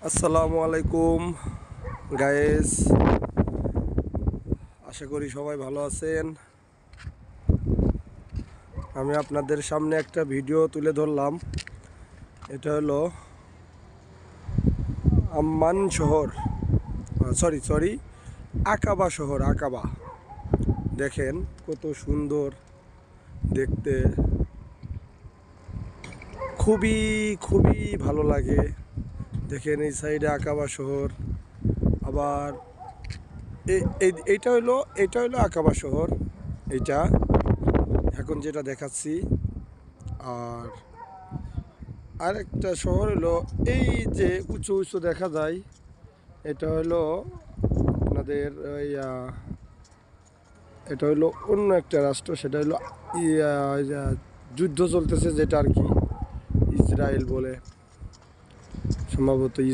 আসসালামু আলাইকুম গায়েস, আশা করি সবাই ভালো আছেন। আমি আপনাদের সামনে একটা ভিডিও তুলে ধরলাম। এটা হলো আম্মান শহর, সরি আকাবা শহর। আকাবা দেখেন কত সুন্দর দেখতে, খুবই খুবই ভালো লাগে। দেখেন এই সাইডে আকাবা শহর, আবার এইটা হলো আকাবা শহর। এইটা এখন যেটা দেখাচ্ছি। আর আরেকটা শহর হলো এই যে উঁচু উঁচু দেখা যায়, এটা হলো আপনাদের এটা হলো অন্য একটা রাষ্ট্র। সেটা হলো যুদ্ধ চলতেছে যেটা আর কি, ইসরায়েল বলে সম্ভবত।